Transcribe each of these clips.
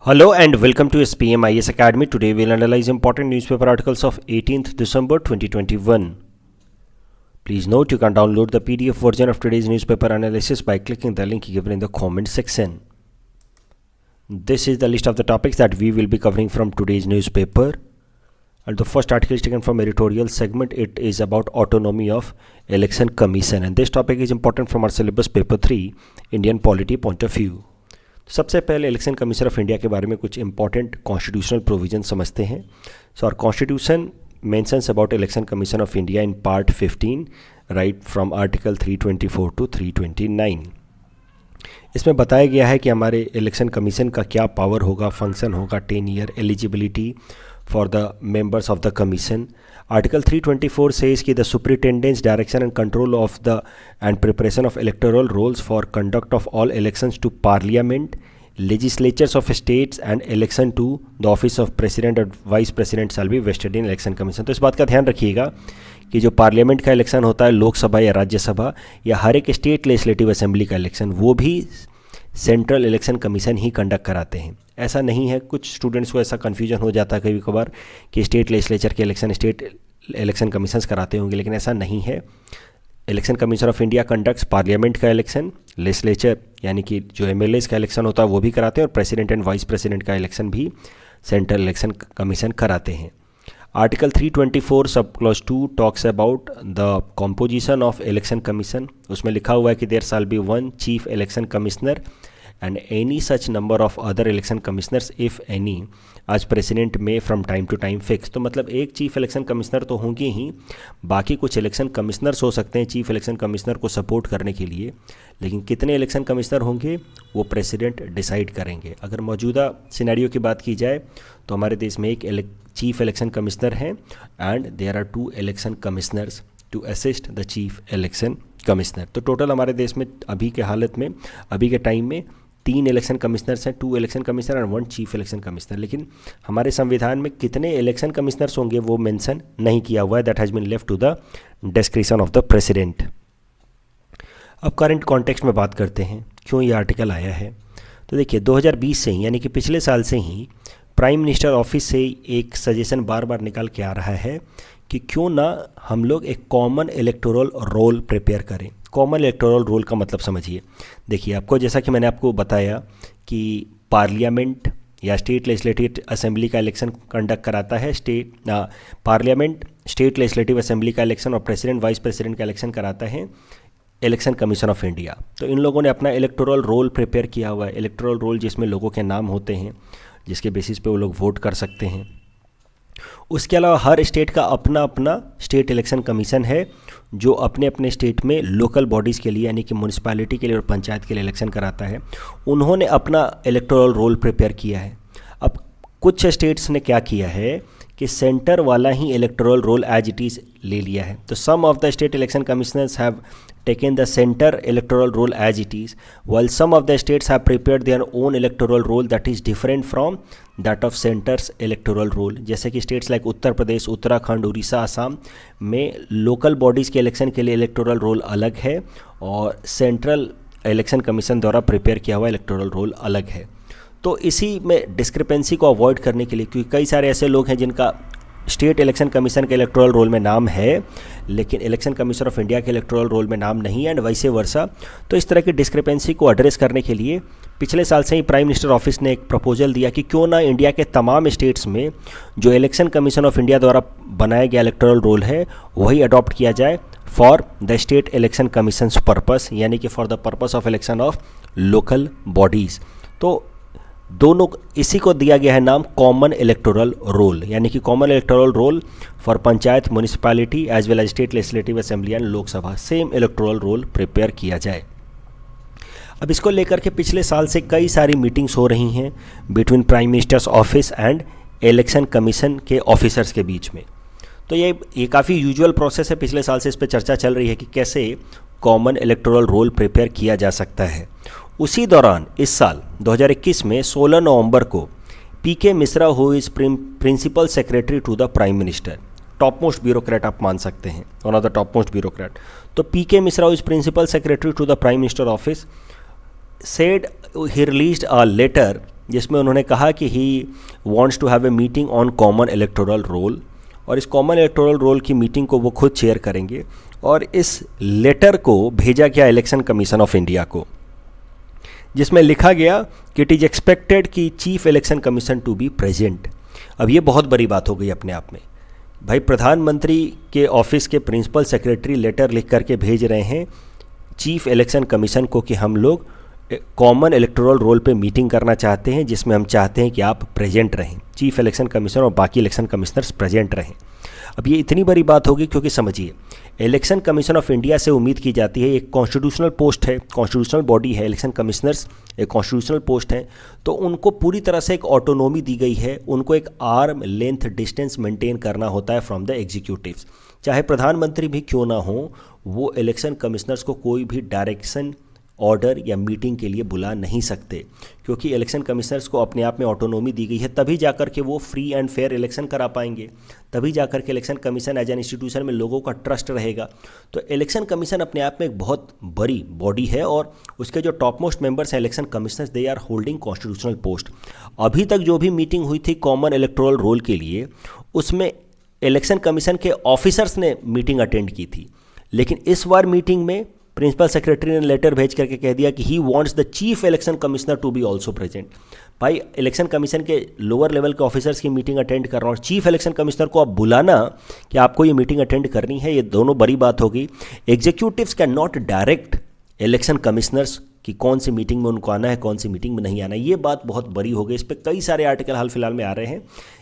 Hello and welcome to SPM IS Academy. Today we'll analyze important newspaper articles of 18th December 2021. Please note you can download the PDF version of today's newspaper analysis by clicking the link given in the comment section. This is the list of the topics that we will be covering from today's newspaper. And the first article is taken from editorial segment. It is about autonomy of election commission, and this topic is important from our syllabus paper 3 Indian polity point of view. सबसे पहले election commission of India के बारे में कुछ important constitutional provision समझते हैं. So our constitution mentions about election commission of India in part 15 right from article 324 to 329. इसमें बताया गया है कि हमारे इलेक्शन कमीशन का क्या पावर होगा, फंक्शन होगा, 10 year eligibility for the members of the commission. Article 324 says कि the superintendence, direction and control of the and preparation of electoral rolls for conduct of all elections to parliament, legislatures of states and election to the office of president and vice president shall be vested in election commission. तो इस बात का ध्यान रखिएगा कि जो parliament का election होता है, लोकसभा या राज्यसभा या हर एक स्टेट लेजिस्लेटिव असेंबली का इलेक्शन, वो भी सेंट्रल इलेक्शन कमीशन ही कंडक्ट कराते हैं. ऐसा नहीं है, कुछ स्टूडेंट्स को ऐसा कन्फ्यूजन हो जाता है कभी कभार कि स्टेट लेजिस्लेचर के इलेक्शन स्टेट इलेक्शन कमीशंस कराते होंगे, लेकिन ऐसा नहीं है. Election commission of India conducts parliament का इलेक्शन, लेजिस्लेचर यानी कि जो एमएलएस का इलेक्शन होता है वो भी कराते हैं, और प्रेसिडेंट एंड वाइस प्रेसिडेंट का इलेक्शन भी सेंट्रल इलेक्शन कमीशन कराते हैं. Article 324 sub clause 2 talks about the composition of election commission. उसमें लिखा हुआ है कि there shall be 1 chief election commissioner and any such number of other election commissioners if any as president may from time to time fix. तो मतलब एक chief election commissioner तो होंगे ही, बाकी कुछ इलेक्शन कमिश्नर्स हो सकते हैं चीफ इलेक्शन कमिश्नर को सपोर्ट करने के लिए, लेकिन कितने इलेक्शन कमिश्नर होंगे वो प्रेसिडेंट डिसाइड करेंगे. अगर मौजूदा सिनेरियो की बात की जाए तो हमारे देश में एक चीफ इलेक्शन कमिश्नर हैं and there are 2 election commissioners to assist the chief election commissioner. तो टोटल हमारे देश में अभी के हालत में, अभी के टाइम में 3 इलेक्शन कमिश्नर्स हैं, 2 election commissioner and 1 chief election commissioner. लेकिन हमारे संविधान में कितने इलेक्शन कमिश्नर्स होंगे वो मेंशन नहीं किया हुआ है. That has been left to the discretion of the president. अब करंट कॉन्टेक्स्ट में बात करते हैं क्यों ये आर्टिकल आया है. तो देखिए 2020 से ही, यानी कि पिछले साल से ही प्राइम मिनिस्टर ऑफिस से एक सजेशन बार बार निकाल के आ रहा है कि क्यों ना हम लोग एक कॉमन इलेक्टोरल रोल प्रिपेयर करें. कॉमन इलेक्टोरल रोल का मतलब समझिए. देखिए आपको, जैसा कि मैंने आपको बताया कि पार्लियामेंट या स्टेट लेजिस्लेटिव असेंबली का इलेक्शन कंडक्ट कराता है पार्लियामेंट, स्टेट लेजिस्लेटिव असेंबली का इलेक्शन और प्रेसिडेंट वाइस प्रेसिडेंट का इलेक्शन कराता है इलेक्शन कमीशन ऑफ इंडिया. तो इन लोगों ने अपना इलेक्टोरल रोल प्रिपेयर किया हुआ है. इलेक्टोरल रोल जिसमें लोगों के नाम होते हैं जिसके बेसिस पे वो लोग वोट कर सकते हैं. उसके अलावा हर स्टेट का अपना अपना स्टेट इलेक्शन कमीशन है जो अपने अपने स्टेट में लोकल बॉडीज़ के लिए, यानी कि म्यूनिसिपैलिटी के लिए और पंचायत के लिए इलेक्शन कराता है. उन्होंने अपना इलेक्टोरल रोल प्रिपेयर किया है. अब कुछ स्टेट्स ने क्या किया है कि सेंटर वाला ही electoral roll as it is ले लिया है. तो some of the state election commissioners have taken the center electoral roll as it is, while some of the states have prepared their own electoral roll that is different from that of center's electoral roll. जैसे कि states like Uttar Pradesh, Uttarakhand, Orissa, Assam में local bodies के election के लिए electoral roll अलग है और central election commission द्वारा प्रिपेयर किया हुआ इलेक्टोरल रोल अलग है. तो इसी में डिस्क्रिपेंसी को अवॉइड करने के लिए, क्योंकि कई सारे ऐसे लोग हैं जिनका स्टेट इलेक्शन कमीशन के इलेक्टोरल रोल में नाम है लेकिन इलेक्शन कमीशन ऑफ इंडिया के इलेक्टोरल रोल में नाम नहीं है, एंड वैसे वर्सा. तो इस तरह की डिस्क्रिपेंसी को एड्रेस करने के लिए पिछले साल से ही प्राइम मिनिस्टर ऑफिस ने एक प्रपोजल दिया कि क्यों ना इंडिया के तमाम स्टेट्स में जो इलेक्शन कमीशन ऑफ इंडिया द्वारा बनाया गया इलेक्टोरल रोल है वही अडॉप्ट किया जाए for the state election commissions purpose, यानी कि for the purpose of election of local bodies. तो दोनों, इसी को दिया गया है नाम कॉमन इलेक्टोरल रोल, यानी कि common electoral roll for panchayat, municipality as well as state legislative assembly and Lok Sabha. Same electoral roll prepare किया जाए. अब इसको लेकर के पिछले साल से कई सारी मीटिंग्स हो रही हैं between prime minister's office and election commission के ऑफिसर्स के बीच में. तो ये काफ़ी यूजुअल प्रोसेस है. पिछले साल से इस पर चर्चा चल रही है कि कैसे कॉमन इलेक्टोरल रोल प्रिपेयर किया जा सकता है. उसी दौरान इस साल 2021 में 16 नवंबर को PK Mishra who is principal secretary to the prime minister, top most bureaucrat आप मान सकते हैं, one of the top most bureaucrat. तो PK Mishra is principal secretary to the prime minister office said he released a letter जिसमें उन्होंने कहा कि he wants to have a meeting on common electoral roll, और इस कॉमन इलेक्टोरल रोल की meeting को वो खुद चेयर करेंगे। और इस लेटर को भेजा गया इलेक्शन कमीशन ऑफ इंडिया को, जिसमें लिखा गया कि इट इज़ एक्सपेक्टेड कि chief election commission to be present. अब ये बहुत बड़ी बात हो गई अपने आप में। भाई, प्रधानमंत्री के ऑफिस के प्रिंसिपल सेक्रेटरी लेटर लिख करके भेज रहे हैं चीफ इलेक्शन कमीशन को कि हम लोग कॉमन इलेक्टोरल रोल पे मीटिंग करना चाहते हैं, जिसमें हम चाहते हैं कि आप प्रेजेंट रहें, चीफ इलेक्शन कमीशनर और बाकी इलेक्शन कमिश्नर्स प्रेजेंट रहें। अब ये इतनी बड़ी बात होगी क्योंकि समझिए, इलेक्शन कमीशन ऑफ इंडिया से उम्मीद की जाती है, एक कॉन्स्टिट्यूशनल पोस्ट है, कॉन्स्टिट्यूशनल बॉडी है, इलेक्शन कमिश्नर्स एक कॉन्स्टिट्यूशनल पोस्ट है, तो उनको पूरी तरह से एक ऑटोनॉमी दी गई है, उनको एक आर्म लेंथ डिस्टेंस मेंटेन करना होता है फ्रॉम द एग्जीक्यूटिव्स। चाहे प्रधानमंत्री भी क्यों ना हो, वो इलेक्शन कमिश्नर्स को कोई भी डायरेक्शन, ऑर्डर या मीटिंग के लिए बुला नहीं सकते, क्योंकि इलेक्शन कमिश्नर्स को अपने आप में ऑटोनॉमी दी गई है। तभी जाकर के वो फ्री एंड फेयर इलेक्शन करा पाएंगे, तभी जाकर के election commission as an institution में लोगों का ट्रस्ट रहेगा। तो इलेक्शन कमीशन अपने आप में एक बहुत बड़ी बॉडी है, और उसके जो टॉप मोस्ट मेंबर्स हैं election commissioners, they are holding constitutional post. अभी तक जो भी मीटिंग हुई थी कॉमन इलेक्टोरल रोल के लिए, उसमें इलेक्शन कमीशन के ऑफिसर्स ने मीटिंग अटेंड की थी, लेकिन इस बार मीटिंग में प्रिंसिपल सेक्रेटरी ने लेटर भेज करके कह दिया कि he wants the chief election commissioner to be also present. भाई, इलेक्शन कमीशन के लोअर लेवल के ऑफिसर्स की मीटिंग अटेंड कर रहा हूँ, चीफ इलेक्शन कमिश्नर को आप बुलाना कि आपको ये मीटिंग अटेंड करनी है, ये दोनों बड़ी बात होगी। Executives can not direct election commissioners कि कौन सी मीटिंग में उनको आना है, कौन सी मीटिंग में नहीं आना है। ये बात बहुत बड़ी हो गई। इस पर कई सारे आर्टिकल हाल फिलहाल में आ रहे हैं,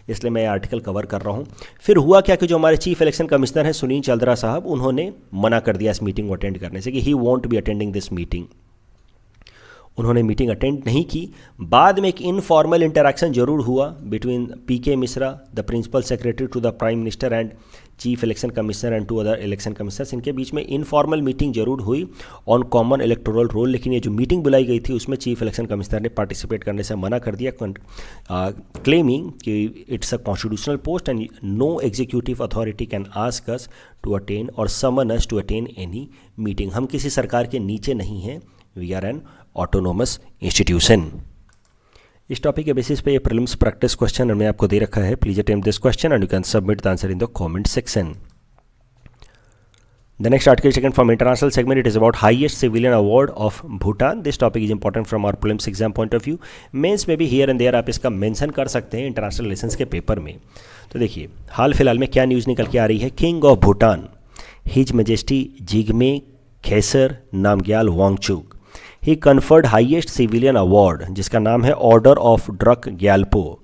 इसलिए मैं ये आर्टिकल कवर कर रहा हूँ। फिर हुआ क्या कि जो हमारे चीफ इलेक्शन कमिश्नर हैं सुनील चंद्रा साहब, उन्होंने मना कर दिया इस मीटिंग को अटेंड करने से कि he won't be attending this meeting. उन्होंने मीटिंग अटेंड नहीं की। बाद में एक इनफॉर्मल इंटरेक्शन जरूर हुआ between PK Mishra, the principal secretary to the prime minister and chief election commissioner and two other election commissioners. इनके बीच में इनफॉर्मल मीटिंग जरूर हुई ऑन कॉमन इलेक्टोरल रोल, लेकिन ये जो मीटिंग बुलाई गई थी उसमें चीफ इलेक्शन कमिश्नर ने पार्टिसिपेट करने से मना कर दिया, क्लेमिंग कि it's a constitutional post and no executive authority can ask us to attend और summon us to attend any meeting. हम किसी सरकार के नीचे नहीं हैं, we are an autonomous institution. इस टॉपिक के बेसिस पे ये प्रीलिम्स प्रैक्टिस क्वेश्चन हमने आपको दे रखा है। Please attempt this question and you can submit the answer in the comment section. The next article is taken from international segment. It is about highest civilian award of Bhutan. This topic is important from our prelims exam point of view. Mains में भी here and there आप इसका mention कर सकते हैं international relations के paper में। तो देखिए, हाल फिलहाल में क्या न्यूज़ निकल के आ रही है। King of Bhutan his majesty Jigme Khesar Namgyel Wangchuck he conferred highest civilian award, जिसका नाम है order of Druk Gyalpo,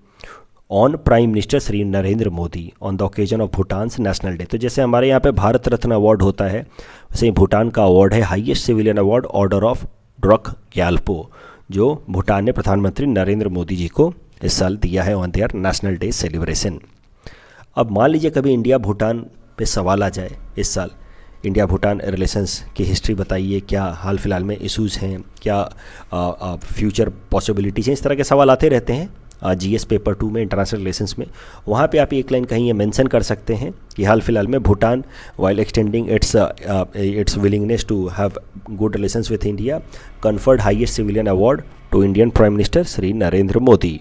on prime minister Shri Narendra Modi on the occasion of Bhutan's national day. तो जैसे हमारे यहाँ पे भारत रत्न अवार्ड होता है, वैसे ही भूटान का अवार्ड है highest civilian award order of Druk Gyalpo, जो भूटान ने प्रधानमंत्री नरेंद्र मोदी जी को इस साल दिया है on their national day celebration. अब मान लीजिए कभी इंडिया भूटान पे सवाल आ जाए इस साल, इंडिया भूटान रिलेशंस की हिस्ट्री बताइए, क्या हाल फिलहाल में इशूज़ हैं, क्या फ्यूचर पॉसिबिलिटीज़ हैं, इस तरह के सवाल आते रहते हैं जीएस पेपर 2 में, इंटरनेशनल रिलेशंस में। वहाँ पे आप एक लाइन कहीं ये मेंशन कर सकते हैं कि हाल फिलहाल में Bhutan while extending its willingness to have good relations with India conferred highest civilian award to Indian prime minister Shri Narendra Modi.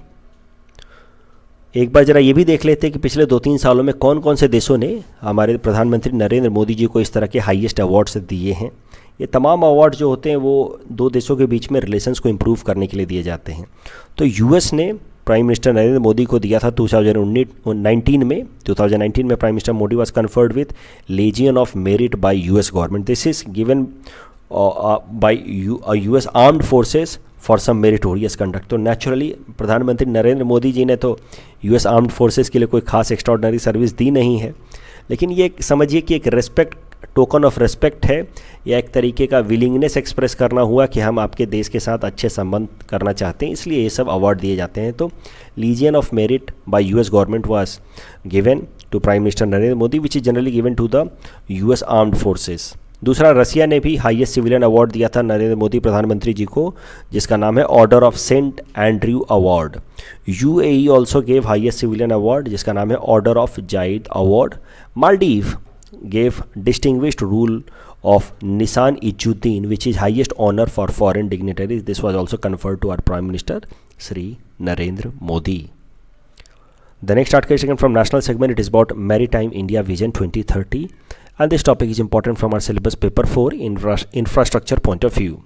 एक बार ज़रा ये भी देख लेते हैं कि पिछले 2-3 सालों में कौन कौन से देशों ने हमारे प्रधानमंत्री नरेंद्र मोदी जी को इस तरह के हाईएस्ट अवार्ड्स दिए हैं। ये तमाम अवार्ड जो होते हैं वो दो देशों के बीच में रिलेशंस को इम्प्रूव करने के लिए दिए जाते हैं। तो यूएस ने प्राइम मिनिस्टर नरेंद्र मोदी को दिया था 2019 में। 2019 में prime minister Modi was conferred with legion of merit by US government. This is given by US armed forces for some meritorious conduct. तो नेचुरली प्रधानमंत्री नरेंद्र मोदी जी ने तो यूएस आर्म्ड फोर्सेस के लिए कोई खास एक्स्ट्राऑर्डिनरी सर्विस दी नहीं है, लेकिन ये समझिए कि एक रेस्पेक्ट, टोकन ऑफ रेस्पेक्ट है, या एक तरीके का विलिंगनेस एक्सप्रेस करना हुआ कि हम आपके देश के साथ अच्छे संबंध करना चाहते हैं, इसलिए ये सब अवार्ड दिए जाते हैं। तो legion of merit by US government was given to prime minister Narendra Modi which is generally given to the US armed forces. दूसरा, रसिया ने भी हाईएस्ट सिविलियन अवार्ड दिया था नरेंद्र मोदी प्रधानमंत्री जी को, जिसका नाम है order of saint Andrew award. UAE also gave highest civilian award, जिसका नाम है order of Zayed award. Maldives gave distinguished rule of Nisan Ijuddin, which is highest honor for foreign dignitaries. This was also conferred to our Prime Minister Sri Narendra Modi. The next article from national segment, it is about Maritime India Vision 2030, and this topic is important from our syllabus paper 4 infrastructure point of view.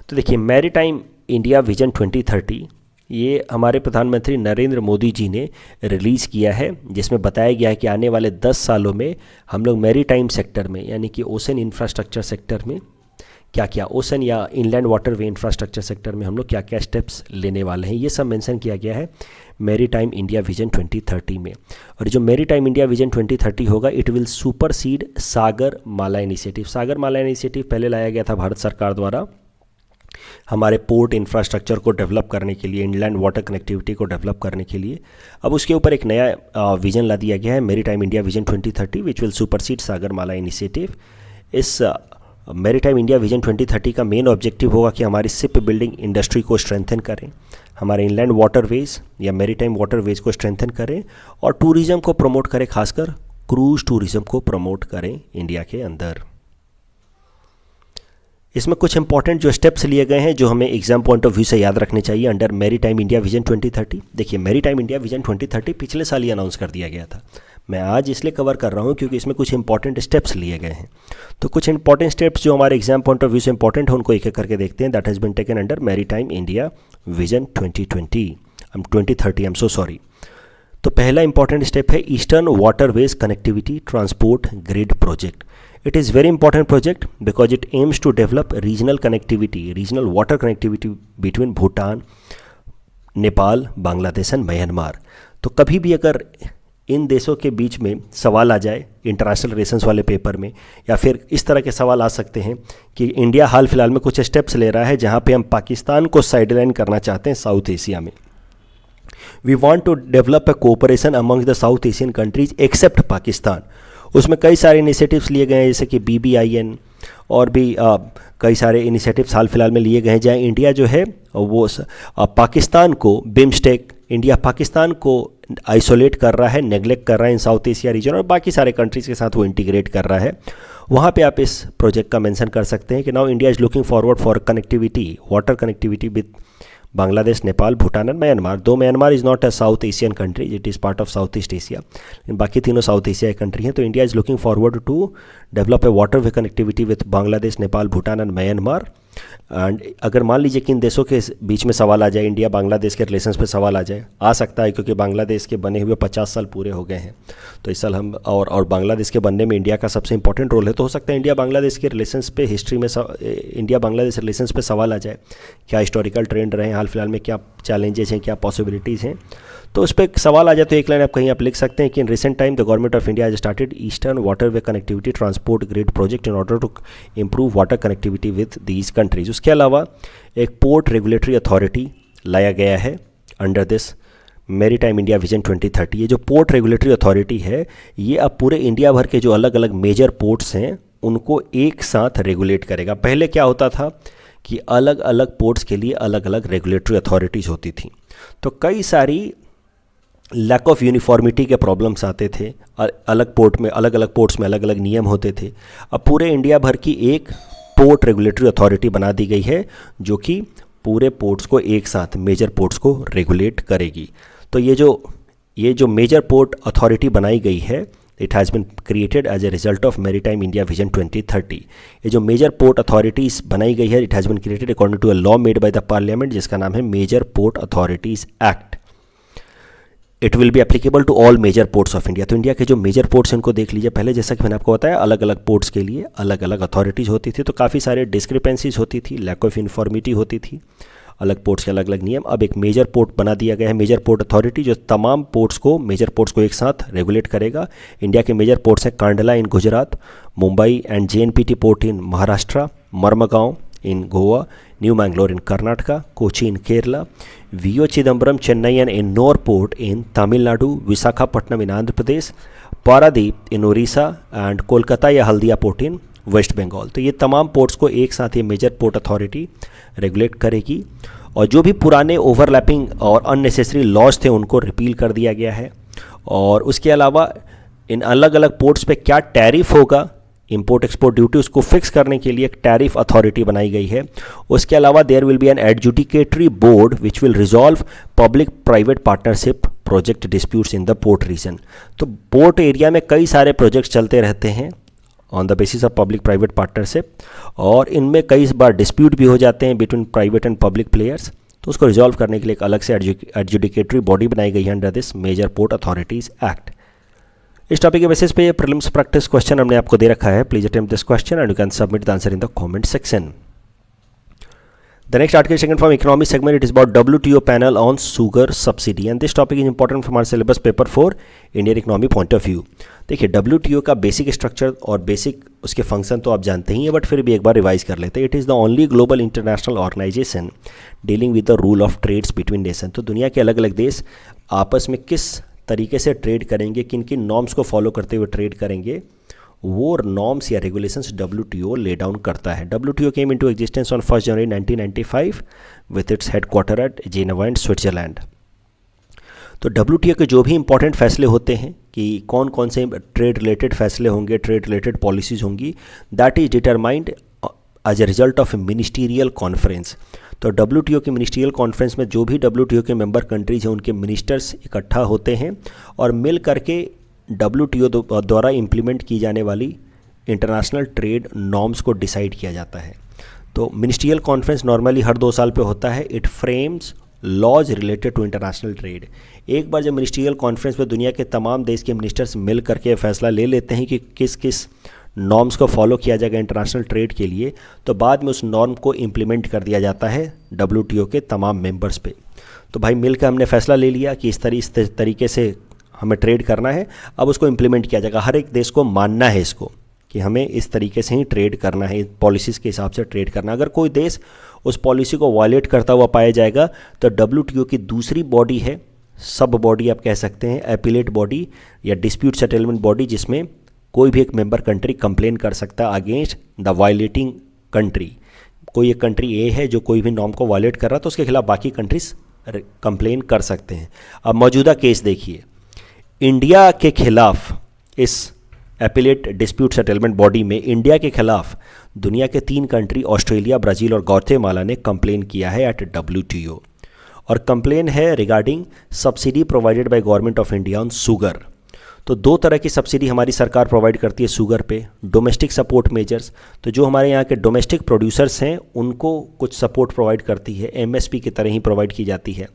तो देखिए maritime India vision 2030 ये हमारे प्रधानमंत्री नरेंद्र मोदी जी ने release किया है, जिसमें बताया गया है कि आने वाले 10 सालों में हम लोग मैरीटाइम सेक्टर में यानी कि ओशन इंफ्रास्ट्रक्चर सेक्टर में क्या क्या, ओशन या इनलैंड वाटरवे इंफ्रास्ट्रक्चर सेक्टर में हम लोग क्या क्या स्टेप्स लेने वाले हैं, ये सब मेंशन किया गया है मैरीटाइम इंडिया विजन 2030 में। और जो मैरीटाइम इंडिया विजन 2030 होगा, it will supersede Sagar Mala initiative. Sagar Mala initiative पहले लाया गया था भारत सरकार द्वारा हमारे पोर्ट इंफ्रास्ट्रक्चर को डेवलप करने के लिए, इनलैंड वाटर कनेक्टिविटी को डेवलप करने के लिए। अब उसके ऊपर एक नया विजन ला दिया गया है maritime India vision 2030 which will supersede Sagar Mala initiative. इस मैरीटाइम इंडिया विजन 2030 का मेन ऑब्जेक्टिव होगा कि हमारी शिप बिल्डिंग इंडस्ट्री को स्ट्रेंथन करें, हमारे इनलैंड वाटरवेज या मैरीटाइम वाटरवेज को स्ट्रेंथन करें और टूरिज़्म को प्रमोट करें, खासकर क्रूज़ टूरिज़्म को प्रमोट करें इंडिया के अंदर। इसमें कुछ इंपॉर्टेंट जो स्टेप्स लिए गए हैं जो हमें एग्जाम पॉइंट ऑफ व्यू से याद रखने चाहिए अंडर मैरीटाइम इंडिया विजन 2030। देखिए मैरीटाइम इंडिया विजन 2030 पिछले साल ही अनाउंस कर दिया गया था। मैं आज इसलिए कवर कर रहा हूँ क्योंकि इसमें कुछ इंपॉर्टेंट स्टेप्स लिए गए हैं। तो कुछ इंपॉर्टेंट स्टेप्स जो हमारे एग्जाम पॉइंट ऑफ व्यू से इंपॉर्टेंट है उनको एक एक करके देखते हैं। That has been taken under maritime India vision 2030। तो पहला इंपॉर्टेंट स्टेप है eastern waterways connectivity transport grid project. It is very important project because it aims to develop regional water connectivity between Bhutan, Nepal, Bangladesh and Myanmar. तो कभी भी अगर इन देशों के बीच में सवाल आ जाए इंटरनेशनल रिलेशंस वाले पेपर में, या फिर इस तरह के सवाल आ सकते हैं कि इंडिया हाल फिलहाल में कुछ स्टेप्स ले रहा है जहाँ पे हम पाकिस्तान को साइडलाइन करना चाहते हैं साउथ एशिया में। We want to develop a cooperation among the south Asian countries except Pakistan. उसमें कई सारे इनिशिएटिव्स लिए गए हैं जैसे कि BBIN और भी कई सारे इनिशिएटिव्स हाल फिलहाल में लिए गए हैं जहाँ इंडिया जो है वो पाकिस्तान को बिम्स्टेक, इंडिया पाकिस्तान को आइसोलेट कर रहा है, नेगलेक्ट कर रहा है इन साउथ एशिया रीजन और बाकी सारे कंट्रीज़ के साथ वो इंटीग्रेट कर रहा है। वहाँ पे आप इस प्रोजेक्ट का मेंशन कर सकते हैं कि now India is looking forward for connectivity, water connectivity with Bangladesh, Nepal, Bhutan and Myanmar. Though Myanmar is not a South Asian country, it is part of South East Asia, बाकी तीनों साउथ एशिया कंट्री हैं। तो India is looking forward to develop a water way connectivity with Bangladesh, Nepal, Bhutan and Myanmar. And अगर मान लीजिए कि इन देशों के बीच में सवाल आ जाए, इंडिया बांग्लादेश के रिलेशंस पे सवाल आ जाए, आ सकता है क्योंकि बांग्लादेश के बने हुए 50 साल पूरे हो गए हैं। तो इस साल हम और बांग्लादेश के बनने में इंडिया का सबसे इंपॉर्टेंट रोल है। तो हो सकता है इंडिया बांग्लादेश के रिलेशंस पे हिस्ट्री में इंडिया बांग्लादेश रिलेशंस पे सवाल आ जाए, क्या हिस्टोरिकल ट्रेंड रहे हैं हाल फिलहाल में, क्या चैलेंजेस हैं, क्या पॉसिबिलिटीज़ हैं। तो उस पर सवाल आ जाए तो एक लाइन आप कहीं आप लिख सकते हैं कि in recent time the government of India has started eastern water way connectivity transport grid project in order to improve water connectivity with these countries. उसके अलावा एक पोर्ट रेगुलेटरी अथॉरिटी लाया गया है under this maritime India vision 2030। ये जो port regulatory authority है ये अब पूरे इंडिया भर के जो अलग अलग मेजर पोर्ट्स हैं उनको एक साथ रेगुलेट करेगा। पहले क्या होता था कि अलग अलग पोर्ट्स के लिए अलग अलग रेगुलेटरी अथॉरिटीज़ होती थी, तो कई सारी लैक ऑफ यूनिफॉर्मिटी के प्रॉब्लम्स आते थे, अलग पोर्ट्स में अलग अलग नियम होते थे। अब पूरे इंडिया भर की एक पोर्ट रेगुलेटरी अथॉरिटी बना दी गई है जो कि पूरे पोर्ट्स को एक साथ मेजर पोर्ट्स को रेगुलेट करेगी। तो ये जो मेजर पोर्ट अथॉरिटी बनाई गई है, it has been created as a result of maritime India vision 2030। ये जो मेजर पोर्ट अथॉरिटीज़ बनाई गई है, it has been created according to a law made by the parliament जिसका नाम है major port authorities act. It will be applicable to all major ports of India. तो India के जो मेजर पोर्ट्स हैं उनको देख लीजिए। पहले जैसा कि मैंने आपको बताया अलग अलग पोर्ट्स के लिए अलग अलग अथॉरिटीज़ होती थी, तो काफ़ी सारे डिस्क्रिपेंसीज होती थी, लैक ऑफ यूनिफॉर्मिटी होती थी, अलग पोर्ट्स के अलग अलग नियम। अब एक मेजर पोर्ट बना दिया गया है, मेजर पोर्ट अथॉरिटी, जो तमाम मेजर पोर्ट्स को एक साथ रेगुलेट करेगा। इंडिया के मेजर पोर्ट्स हैं Kandla in Gujarat, Mumbai and JNPT port in Maharashtra, Marmagao in Goa, New Mangalore in Karnataka, Kochi in Kerala, VO Chidambaram Chennai and Ennore port in Tamil Nadu, Visakhapatnam in Andhra Pradesh, Paradip in Orissa and Kolkata या हल्दिया पोर्ट इन वेस्ट बंगाल। तो ये तमाम पोर्ट्स को एक साथ ये मेजर पोर्ट अथॉरिटी रेगुलेट करेगी। और जो भी पुराने ओवरलैपिंग और अननेसेसरी लॉज थे उनको रिपील कर दिया गया है। और उसके अलावा इन अलग अलग पोर्ट्स पे क्या टैरिफ होगा इंपोर्ट एक्सपोर्ट ड्यूटी उसको फिक्स करने के लिए एक टैरिफ अथॉरिटी बनाई गई है। उसके अलावा there will be an adjudicatory board which will resolve public private partnership project disputes in the port region. तो पोर्ट एरिया में कई सारे प्रोजेक्ट्स चलते रहते हैं on the basis of public private partnership, और इनमें कई बार डिस्प्यूट भी हो जाते हैं between private and public players. तो उसको रिजॉल्व करने के लिए एक अलग से एडजुडिकेटरी बॉडी बनाई गई है under this major port authorities act. इस टॉपिक के बेसिस पे ये प्रीलिम्स प्रैक्टिस क्वेश्चन हमने आपको दे रखा है। Please attempt this question and you can submit the answer in the comment section. The next article is taken from economy segment. It is about WTO panel on sugar subsidy and this topic is important from our syllabus paper 4 Indian economy point of view. देखिए WTO का basic structure और basic उसके function तो आप जानते ही हैं, but फिर भी एक बार रिवाइज कर लेते हैं। It is the only global international organisation dealing with the rule of trades between nation. तो दुनिया के अलग अलग देश आपस में किस तरीके से ट्रेड करेंगे, किन किन नॉर्म्स को फॉलो करते हुए ट्रेड करेंगे, वो नॉर्म्स या रेगुलेशंस WTO ले डाउन करता है। WTO came into existence on 1 January 1995 with its headquarter at Geneva and Switzerland. तो WTO के जो भी इंपॉर्टेंट फैसले होते हैं कि कौन कौन से ट्रेड रिलेटेड फैसले होंगे, ट्रेड रिलेटेड पॉलिसीज़ होंगी, that is determined as a result of ministerial conference. तो WTO की मिनिस्ट्रियल कॉन्फ्रेंस में जो भी WTO के मेंबर कंट्रीज हैं उनके मिनिस्टर्स इकट्ठा होते हैं और मिल करके WTO द्वारा इम्प्लीमेंट की जाने वाली इंटरनेशनल ट्रेड नॉर्म्स को डिसाइड किया जाता है। तो मिनिस्ट्रियल कॉन्फ्रेंस नॉर्मली हर 2 साल पे होता है। It frames laws related to international trade. एक बार जब मिनिस्ट्रियल कॉन्फ्रेंस में दुनिया के तमाम देश के मिनिस्टर्स मिल करके फैसला ले लेते हैं कि किस किस नॉर्म्स को फॉलो किया जाएगा इंटरनेशनल ट्रेड के लिए, तो बाद में उस नॉर्म को इम्प्लीमेंट कर दिया जाता है WTO के तमाम मेंबर्स पे। तो भाई मिलकर हमने फैसला ले लिया कि इस तरीके से हमें ट्रेड करना है, अब उसको इम्प्लीमेंट किया जाएगा। हर एक देश को मानना है इसको कि हमें इस तरीके से ही ट्रेड करना है, पॉलिसीज़ के हिसाब से ट्रेड करना है। अगर कोई देश उस पॉलिसी को वायलेट करता हुआ पाया जाएगा तो WTO की दूसरी बॉडी है, सब बॉडी आप कह सकते हैं, एपीलेट बॉडी या डिस्प्यूट सेटलमेंट बॉडी, जिसमें कोई भी एक मेंबर कंट्री कंप्लेन कर सकता है अगेंस्ट द वायलेटिंग कंट्री। कोई एक कंट्री ए है जो कोई भी नॉर्म को वायलेट कर रहा है तो उसके खिलाफ बाकी कंट्रीज कंप्लेन कर सकते हैं। अब मौजूदा केस देखिए, इंडिया के खिलाफ इस एपीलेट डिस्प्यूट सेटलमेंट बॉडी में इंडिया के खिलाफ दुनिया के 3 कंट्री ऑस्ट्रेलिया, ब्राज़ील और ग्वाटेमाला ने कंप्लेन किया है एट WTO, और कंप्लेन है regarding subsidy provided by government of India on sugar. तो 2 तरह की सब्सिडी हमारी सरकार प्रोवाइड करती है शुगर पे। डोमेस्टिक सपोर्ट मेजर्स, तो जो हमारे यहाँ के डोमेस्टिक प्रोड्यूसर्स हैं उनको कुछ सपोर्ट प्रोवाइड करती है, MSP की तरह ही प्रोवाइड की जाती है।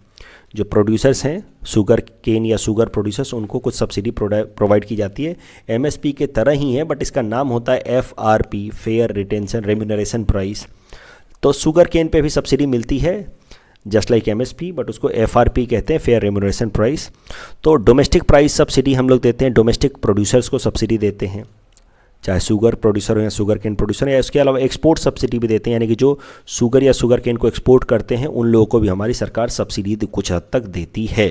जो प्रोड्यूसर्स हैं शुगर केन या शुगर प्रोड्यूसर्स, उनको कुछ सब्सिडी प्रोवाइड की जाती है, MSP के तरह ही है, बट इसका नाम होता है FRP, fair retention remuneration price. तो शुगर केन पे भी सब्सिडी मिलती है जस्ट लाइक MSP, बट उसको FRP कहते हैं, फेयर रेम्यूनरेशन प्राइस। तो डोमेस्टिक प्राइस सब्सिडी हम लोग देते हैं, डोमेस्टिक प्रोड्यूसर्स को सब्सिडी देते हैं, चाहे शुगर प्रोड्यूसर हो या शुगर केन प्रोड्यूसर, या इसके अलावा एक्सपोर्ट सब्सिडी भी देते हैं, यानी कि जो शुगर या शुगर केन को एक्सपोर्ट करते हैं उन लोगों को भी हमारी सरकार सब्सिडी कुछ हद तक देती है।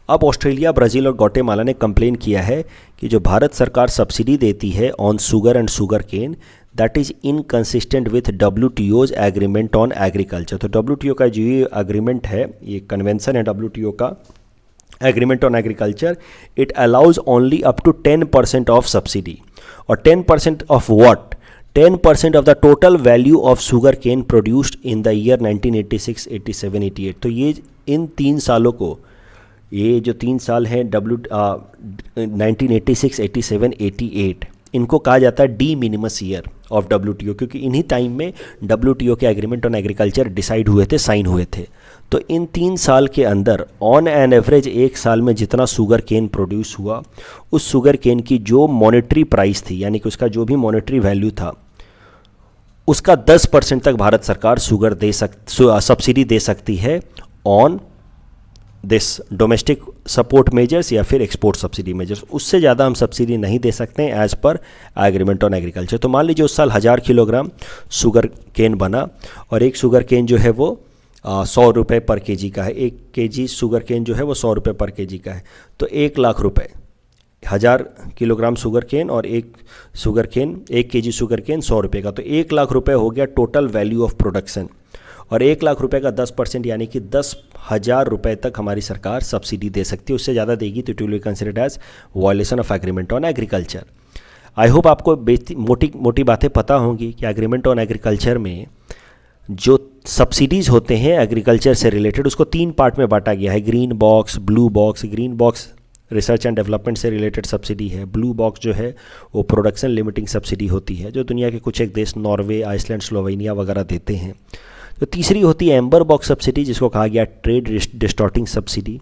अब ऑस्ट्रेलिया, ब्राज़ील और ग्वाटेमाला ने कंप्लेन किया है कि जो भारत सरकार सब्सिडी देती है on sugar and sugar cane, that is inconsistent with WTO's agreement on agriculture. तो WTO का जो ये एग्रीमेंट है, ये कन्वेंसन है WTO का agreement on agriculture, it allows only up to 10% of subsidy. और 10% of what? 10% of the total value of sugar cane produced in the year 1986, 87, 88। तो ये इन 3 सालों को, ये जो 3 साल हैं 1986, 87, 88, इनको कहा जाता है D minimus year of WTO, क्योंकि इन्हीं टाइम में WTO के एग्रीमेंट ऑन एग्रीकल्चर डिसाइड हुए थे, साइन हुए थे। तो इन 3 साल के अंदर ऑन एन एवरेज एक साल में जितना शुगर केन प्रोड्यूस हुआ, उस शुगर केन की जो मॉनेटरी प्राइस थी, यानी कि उसका जो भी मॉनेटरी वैल्यू था, उसका 10% तक भारत सरकार सब्सिडी दे सकती है on this domestic support measures या फिर एक्सपोर्ट सब्सिडी मेजर्स। उससे ज़्यादा हम सब्सिडी नहीं दे सकते हैं as per agreement on agriculture. तो मान लीजिए उस साल 1000 किलोग्राम शुगर केन बना और एक शुगर केन जो है वो 100 रुपये पर केजी का है, 1 केजी शुगर केन जो है वो 100 रुपये पर केजी का है। तो 1 लाख रुपये, 1000 किलोग्राम शुगर केन और 1 केजी शुगर केन 100 रुपये का, तो 1 लाख रुपये हो गया टोटल वैल्यू ऑफ प्रोडक्शन। और 1 लाख रुपए का 10% यानी कि 10,000 रुपये तक हमारी सरकार सब्सिडी दे सकती है। उससे ज़्यादा देगी तो it will be considered as violation of agreement on agriculture. I hope आपको मोटी मोटी बातें पता होंगी कि एग्रीमेंट ऑन एग्रीकल्चर में जो सब्सिडीज़ होते हैं एग्रीकल्चर से रिलेटेड उसको 3 पार्ट में बांटा गया है। Green box, blue box. Green box research and development से रिलेटेड सब्सिडी है। ब्लू बॉक्स जो है वो प्रोडक्शन लिमिटिंग सब्सिडी होती है, जो दुनिया के कुछ एक देश नॉर्वे, आइसलैंड, स्लोवेनिया वगैरह देते हैं। तो तीसरी होती है एम्बर बॉक्स सब्सिडी, जिसको कहा गया ट्रेड डिस्टॉर्टिंग सब्सिडी।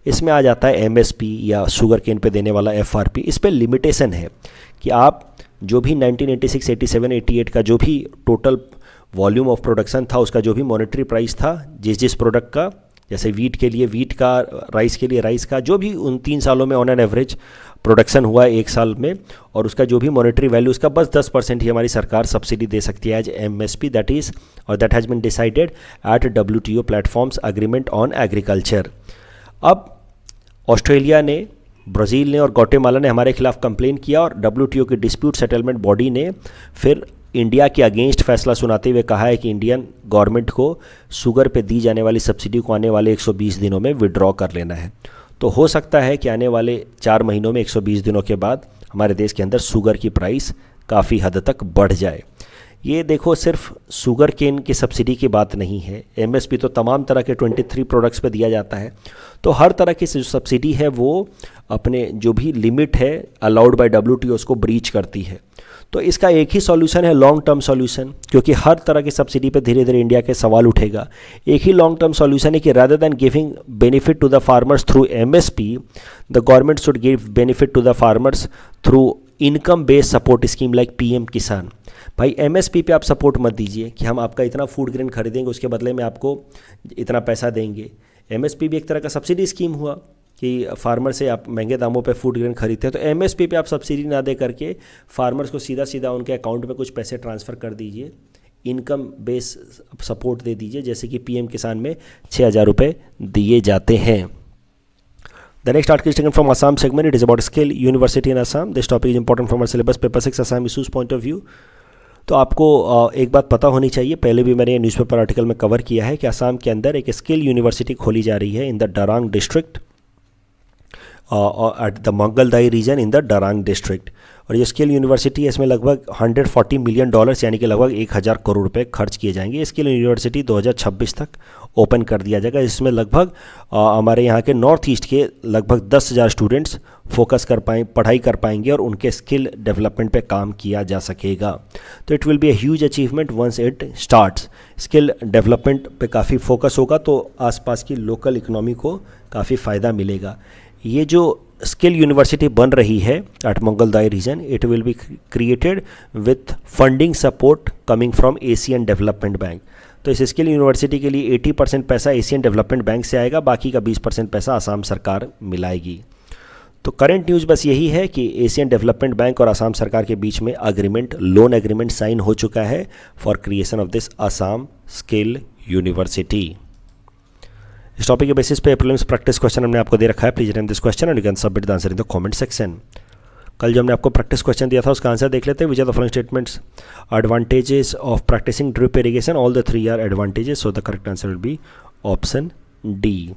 इसमें आ जाता है एमएसपी या शुगर केन पे देने वाला एफआरपी। इस पे लिमिटेशन है कि आप जो भी 1986, 87, 88 का जो भी टोटल वॉल्यूम ऑफ प्रोडक्शन था, उसका जो भी मॉनेटरी प्राइस था जिस प्रोडक्ट का, जैसे वीट के लिए वीट का, राइस के लिए राइस का, जो भी उन 3 सालों में ऑन एन एवरेज प्रोडक्शन हुआ एक साल में, और उसका जो भी मॉनेटरी वैल्यू, उसका बस 10% ही हमारी सरकार सब्सिडी दे सकती है एज एमएसपी। दैट इज़ और that has been decided at WTO platforms agreement on agriculture. अब ऑस्ट्रेलिया ने, ब्राज़ील ने और ग्वाटेमाला ने हमारे खिलाफ कंप्लेन किया और WTO की डिस्प्यूट सेटलमेंट बॉडी ने फिर इंडिया के अगेंस्ट फैसला सुनाते हुए कहा है कि इंडियन गवर्नमेंट को शुगर पे दी जाने वाली सब्सिडी को आने वाले 120 दिनों में विड्रॉ कर लेना है। तो हो सकता है कि आने वाले 4 महीनों में 120 दिनों के बाद हमारे देश के अंदर शुगर की प्राइस काफ़ी हद तक बढ़ जाए। ये देखो, सिर्फ शुगर केन की सब्सिडी की बात नहीं है, एमएसपी तो तमाम तरह के 23 प्रोडक्ट्स पे दिया जाता है। तो हर तरह की जो सब्सिडी है वो अपने जो भी लिमिट है अलाउड बाय WTO उसको ब्रीच करती है। तो इसका एक ही सॉल्यूशन है, लॉन्ग टर्म सॉल्यूशन, क्योंकि हर तरह की सब्सिडी पे धीरे धीरे इंडिया के सवाल उठेगा। एक ही लॉन्ग टर्म सॉल्यूशन है कि rather than giving benefit to the farmers through MSP, the government should give benefit to the farmers through income based support scheme like PM Kisan. भाई एमएसपी पे आप सपोर्ट मत दीजिए कि हम आपका इतना फूड ग्रेन खरीदेंगे, उसके बदले में आपको इतना पैसा देंगे। एमएसपी भी एक तरह का सब्सिडी स्कीम हुआ कि फार्मर से आप महंगे दामों पे फूड ग्रेन खरीदते हैं, तो एमएसपी पे आप सब्सिडी ना दे करके फार्मर्स को सीधा सीधा उनके अकाउंट में कुछ पैसे ट्रांसफ़र कर दीजिए, इनकम बेस सपोर्ट दे दीजिए, जैसे कि PM किसान में 6,000 रुपये दिए जाते हैं। The next article is taken from Assam segment. It is about Skill University in Assam. This topic is important from our syllabus paper 6 Assam issues point of view. तो आपको एक बात पता होनी चाहिए, पहले भी मैंने न्यूज़पेपर आर्टिकल में कवर किया है कि असम के अंदर एक स्किल यूनिवर्सिटी खोली जा रही है in the Darrang district at the Mangaldai region in the Darrang district. और ये स्किल यूनिवर्सिटी है, इसमें लगभग $140 मिलियन यानी कि लगभग 1,000 करोड़ रुपए खर्च किए जाएंगे। स्किल यूनिवर्सिटी 2026 तक ओपन कर दिया जाएगा। इसमें लगभग हमारे यहाँ के नॉर्थ ईस्ट के लगभग 10,000 स्टूडेंट्स फोकस कर पढ़ाई कर पाएंगे और उनके स्किल डेवलपमेंट पे काम किया जा सकेगा। तो it will be a huge achievement once it starts. Skill development पे काफ़ी फोकस होगा तो आसपास की लोकल इकोनॉमी को काफ़ी फ़ायदा मिलेगा। ये जो स्किल यूनिवर्सिटी बन रही है at Mangaldai region, it will be created with funding support coming from Asian development bank. तो इस स्किल यूनिवर्सिटी के लिए 80% पैसा एशियन डेवलपमेंट बैंक से आएगा, बाकी का 20% पैसा आसाम सरकार मिलाएगी। तो करंट न्यूज़ बस यही है कि एशियन डेवलपमेंट बैंक और आसाम सरकार के बीच में अग्रीमेंट, लोन एग्रीमेंट साइन हो चुका है for creation of this Assam skill university. इस टॉपिक के बेसिस पे प्रीलिम्स प्रैक्टिस क्वेश्चन हमने आपको दे रखा है। Please run this question and you can submit the answer in the comment section. कल जो हमने आपको प्रैक्टिस क्वेश्चन दिया था उसका आंसर देख लेते हैं। Which are the following statements advantages of practising drip irrigation? All the 3 are advantages, so the correct answer will be option D.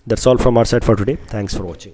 That's all from our side for today. Thanks for watching.